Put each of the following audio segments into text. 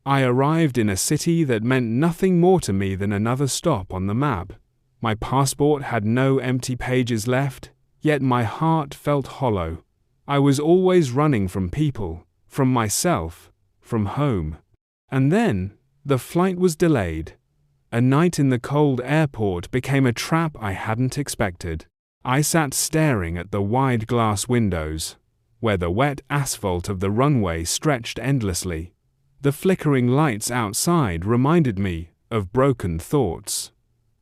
I arrived in a city that meant nothing more to me than another stop on the map. My passport had no empty pages left, yet my heart felt hollow. I was always running from people, from myself, from home. And then, the flight was delayed. A night in the cold airport became a trap I hadn't expected. I sat staring at the wide glass windows, where the wet asphalt of the runway stretched endlessly. The flickering lights outside reminded me of broken thoughts.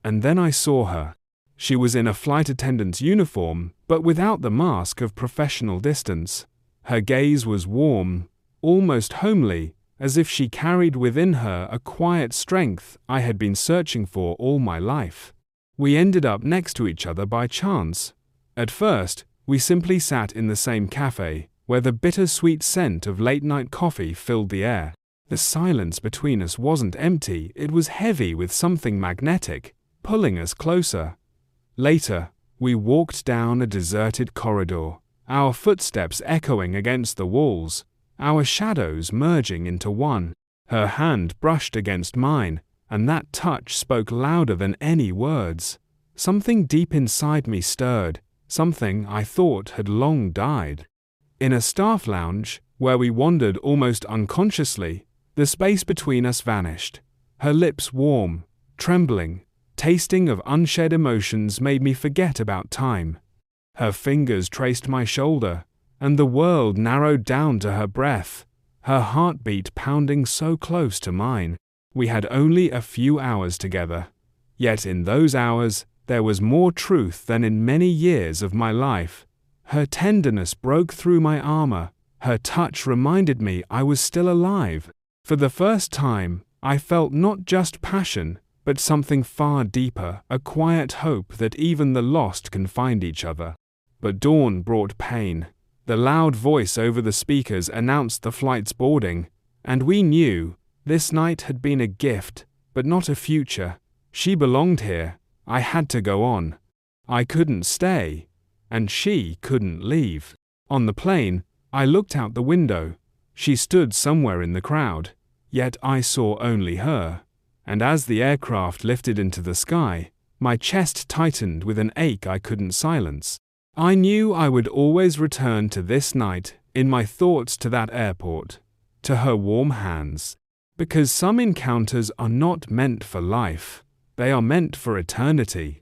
And then I saw her. She was in a flight attendant's uniform, but without the mask of professional distance. Her gaze was warm, almost homely, as if she carried within her a quiet strength I had been searching for all my life. We ended up next to each other by chance. At first, we simply sat in the same cafe, where the bittersweet scent of late-night coffee filled the air. The silence between us wasn't empty, it was heavy with something magnetic, pulling us closer. Later, we walked down a deserted corridor, our footsteps echoing against the walls, our shadows merging into one. Her hand brushed against mine, and that touch spoke louder than any words. Something deep inside me stirred, something I thought had long died. In a staff lounge, where we wandered almost unconsciously, the space between us vanished. Her lips warm, trembling, tasting of unshed emotions made me forget about time. Her fingers traced my shoulder, and the world narrowed down to her breath, her heartbeat pounding so close to mine. We had only a few hours together, yet in those hours there was more truth than in many years of my life. Her tenderness broke through my armor, her touch reminded me I was still alive. For the first time, I felt not just passion, but something far deeper, a quiet hope that even the lost can find each other. But dawn brought pain. The loud voice over the speakers announced the flight's boarding, and we knew this night had been a gift, but not a future. She belonged here. I had to go on. I couldn't stay, and she couldn't leave. On the plane, I looked out the window. She stood somewhere in the crowd, yet I saw only her. And as the aircraft lifted into the sky, my chest tightened with an ache I couldn't silence. I knew I would always return to this night, in my thoughts to that airport, to her warm hands. Because some encounters are not meant for life, they are meant for eternity.